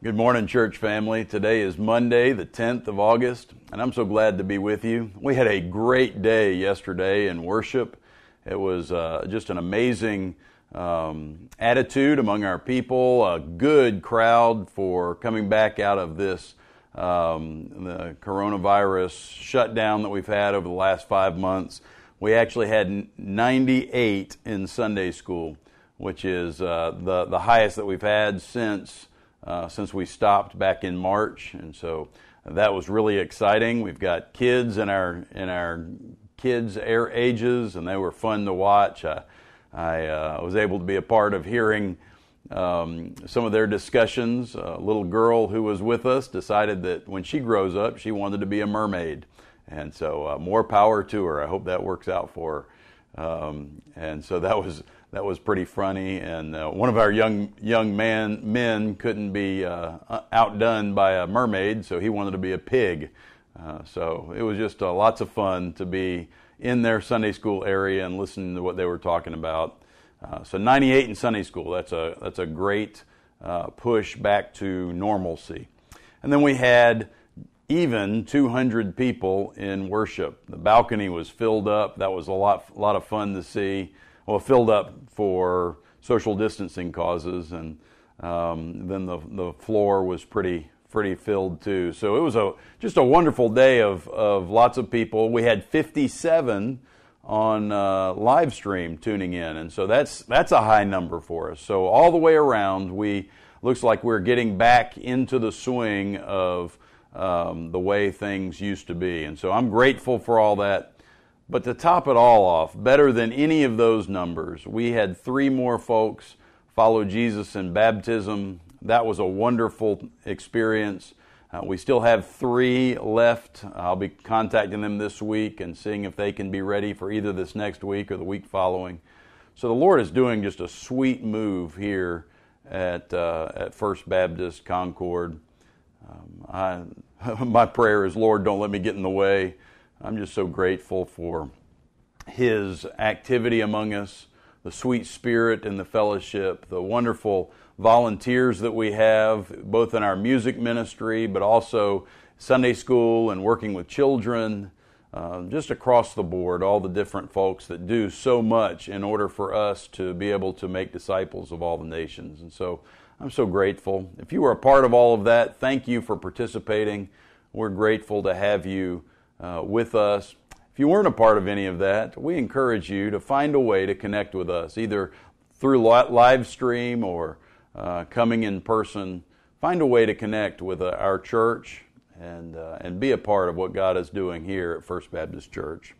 Good morning, church family. Today is Monday, the 10th of August, and I'm so glad to be with you. We had a great day yesterday in worship. It was just an amazing attitude among our people, a good crowd for coming back out of this the coronavirus shutdown that we've had over the last 5 months. We actually had 98 in Sunday school, which is the highest that we've had since we stopped back in March, and so that was really exciting. We've got kids in our kids' ages, and they were fun to watch. I was able to be a part of hearing some of their discussions. A little girl who was with us decided that when she grows up, she wanted to be a mermaid, and so more power to her. I hope that works out for her. And so that was pretty funny, and one of our young men couldn't be outdone by a mermaid, so he wanted to be a pig. So it was just lots of fun to be in their Sunday school area and listening to what they were talking about. So 98 in Sunday school, that's a great push back to normalcy. And then we had even 200 people in worship. The balcony was filled up. That was a lot of fun to see. Well, filled up for social distancing causes, and then the floor was pretty filled too. So it was just a wonderful day of lots of people. We had 57 on live stream tuning in, and so that's a high number for us. So all the way around, looks like we're getting back into the swing of the way things used to be, and so I'm grateful for all that. But to top it all off, better than any of those numbers, we had 3 more folks follow Jesus in baptism. That was a wonderful experience. We still have 3 left. I'll be contacting them this week and seeing if they can be ready for either this next week or the week following. So the Lord is doing just a sweet move here at First Baptist Concord. My prayer is, Lord, don't let me get in the way. I'm just so grateful for His activity among us, the sweet spirit and the fellowship, the wonderful volunteers that we have, both in our music ministry, but also Sunday school and working with children, just across the board, all the different folks that do so much in order for us to be able to make disciples of all the nations. And so I'm so grateful. If you were a part of all of that, thank you for participating. We're grateful to have you with us. If you weren't a part of any of that, we encourage you to find a way to connect with us, either through live stream or coming in person. Find a way to connect with our church and be a part of what God is doing here at First Baptist Church.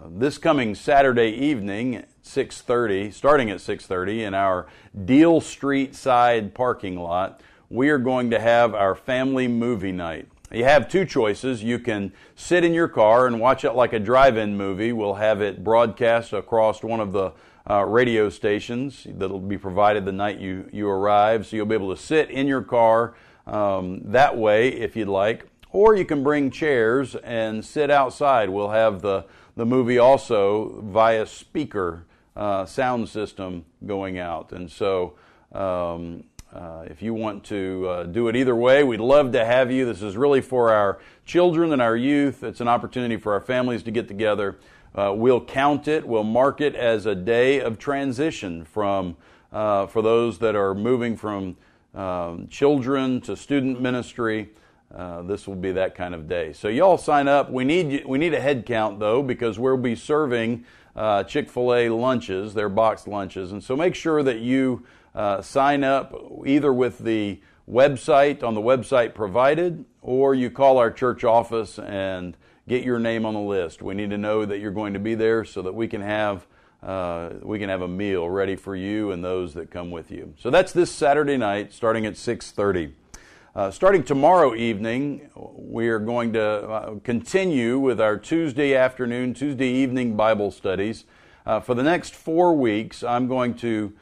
This coming Saturday evening, starting at 6:30, in our Deal Street side parking lot, we are going to have our family movie night. You have 2 choices. You can sit in your car and watch it like a drive-in movie. We'll have it broadcast across one of the radio stations that'll be provided the night you arrive. So you'll be able to sit in your car that way if you'd like. Or you can bring chairs and sit outside. We'll have the movie also via speaker sound system going out. And so if you want to do it either way, we'd love to have you. This is really for our children and our youth. It's an opportunity for our families to get together. We'll count it, we'll mark it as a day of transition for those that are moving from children to student ministry. This will be that kind of day. So y'all sign up. We need a head count though, because we'll be serving Chick-fil-A lunches, their boxed lunches, and so make sure that you sign up either with the website on the website provided, or you call our church office and get your name on the list. We need to know that you're going to be there so that we can have a meal ready for you and those that come with you. So that's this Saturday night, starting at 6:30. Starting tomorrow evening, we are going to continue with our Tuesday evening Bible studies. For the next 4 weeks, I'm going to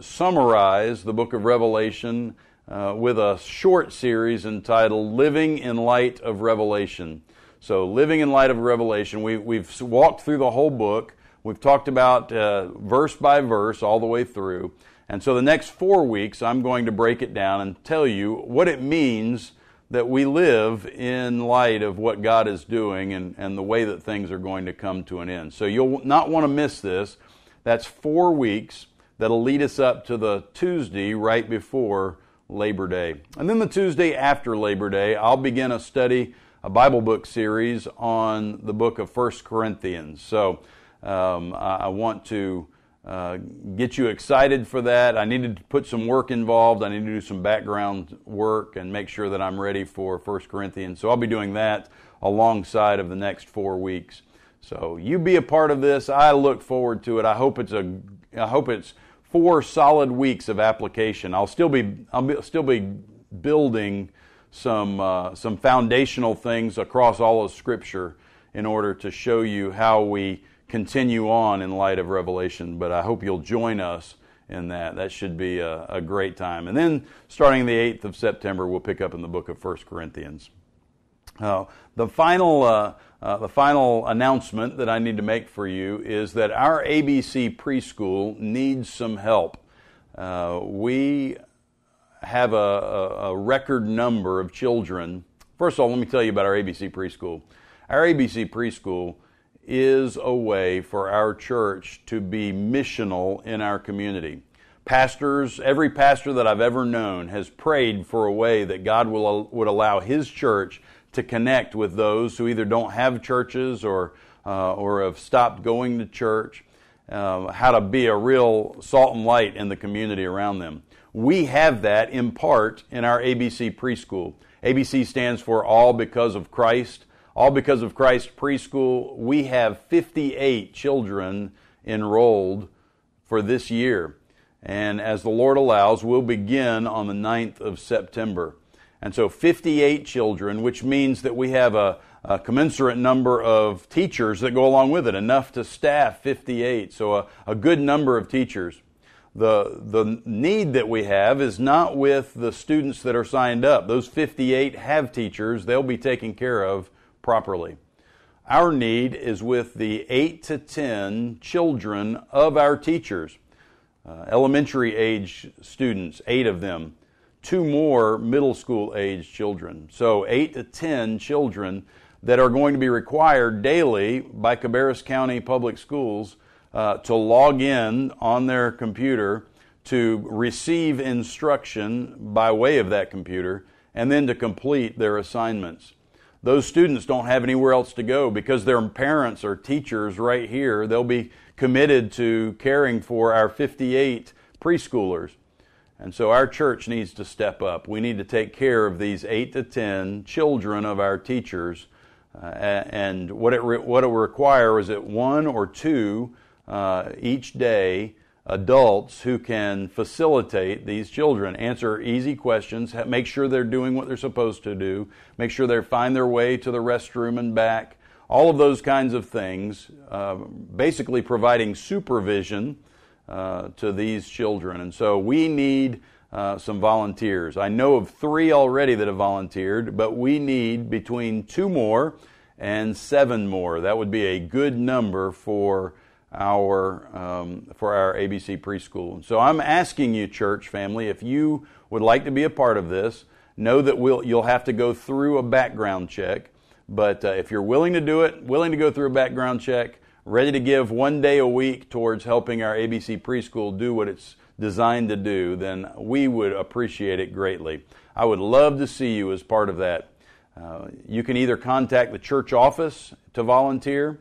summarize the book of Revelation with a short series entitled Living in Light of Revelation. So, Living in Light of Revelation, we've walked through the whole book. We've talked about verse by verse all the way through. And so the next 4 weeks, I'm going to break it down and tell you what it means that we live in light of what God is doing and the way that things are going to come to an end. So you'll not want to miss this. That's 4 weeks that'll lead us up to the Tuesday right before Labor Day. And then the Tuesday after Labor Day, I'll begin a Bible book series on the book of 1 Corinthians. So I want to get you excited for that. I needed to put some work involved. I need to do some background work and make sure that I'm ready for 1 Corinthians. So I'll be doing that alongside of the next 4 weeks. So you be a part of this. I look forward to it. I hope it's 4 solid weeks of application. I'll still be building some foundational things across all of Scripture in order to show you how we continue on in light of Revelation, but I hope you'll join us in that. That should be a great time. And then starting the 8th of September, we'll pick up in the book of 1 Corinthians. The final announcement that I need to make for you is that our ABC Preschool needs some help. We have a record number of children. First of all, let me tell you about our ABC Preschool. Our ABC Preschool is a way for our church to be missional in our community. Pastors, every pastor that I've ever known has prayed for a way that God would allow his church to connect with those who either don't have churches or have stopped going to church, how to be a real salt and light in the community around them. We have that in part in our ABC Preschool. ABC stands for All Because of Christ. All Because of Christ Preschool. We have 58 children enrolled for this year. And as the Lord allows, we'll begin on the 9th of September. And so 58 children, which means that we have a commensurate number of teachers that go along with it, enough to staff 58. So a good number of teachers. The need that we have is not with the students that are signed up. Those 58 have teachers. They'll be taken care of properly. Our need is with the 8 to 10 children of our teachers. Elementary age students, 8 of them. 2 more middle school age children. So 8 to 10 children that are going to be required daily by Cabarrus County Public Schools to log in on their computer, to receive instruction by way of that computer, and then to complete their assignments. Those students don't have anywhere else to go because their parents are teachers right here. They'll be committed to caring for our 58 preschoolers. And so our church needs to step up. We need to take care of these 8 to 10 children of our teachers. And what it will require is that 1 or 2 each day adults who can facilitate these children, answer easy questions, make sure they're doing what they're supposed to do, make sure they find their way to the restroom and back, all of those kinds of things, basically providing supervision to these children. And so we need some volunteers. I know of 3 already that have volunteered, but we need between 2 more and 7 more. That would be a good number for our ABC Preschool. So I'm asking you, church family, if you would like to be a part of this, know that you'll have to go through a background check. But if you're willing to do it, willing to go through a background check, ready to give 1 day a week towards helping our ABC Preschool do what it's designed to do, then we would appreciate it greatly. I would love to see you as part of that. You can either contact the church office to volunteer,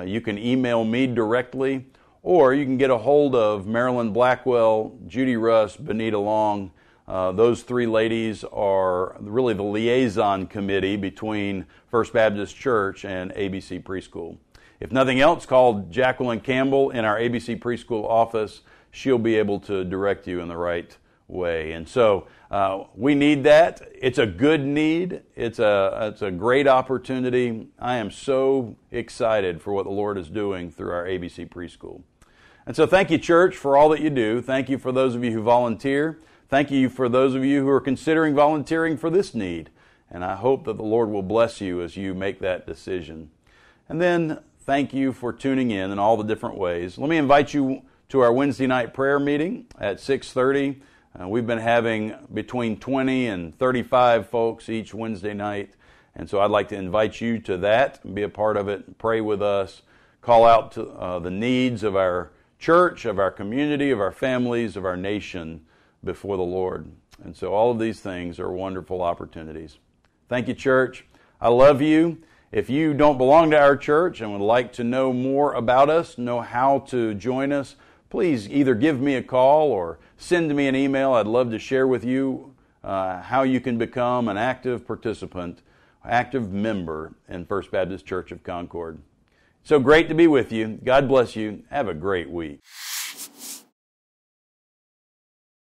you can email me directly, or you can get a hold of Marilyn Blackwell, Judy Russ, Benita Long. Those 3 ladies are really the liaison committee between First Baptist Church and ABC Preschool. If nothing else, call Jacqueline Campbell in our ABC Preschool office. She'll be able to direct you in the right way. And so we need that. It's a good need. It's a great opportunity. I am so excited for what the Lord is doing through our ABC Preschool. And so thank you, church, for all that you do. Thank you for those of you who volunteer. Thank you for those of you who are considering volunteering for this need. And I hope that the Lord will bless you as you make that decision. And then thank you for tuning in all the different ways. Let me invite you to our Wednesday night prayer meeting at 6:30. We've been having between 20 and 35 folks each Wednesday night. And so I'd like to invite you to that and be a part of it, pray with us, call out to the needs of our church, of our community, of our families, of our nation before the Lord. And so all of these things are wonderful opportunities. Thank you, church. I love you. If you don't belong to our church and would like to know more about us, know how to join us, please either give me a call or send me an email. I'd love to share with you how you can become an active participant, active member in First Baptist Church of Concord. So great to be with you. God bless you. Have a great week.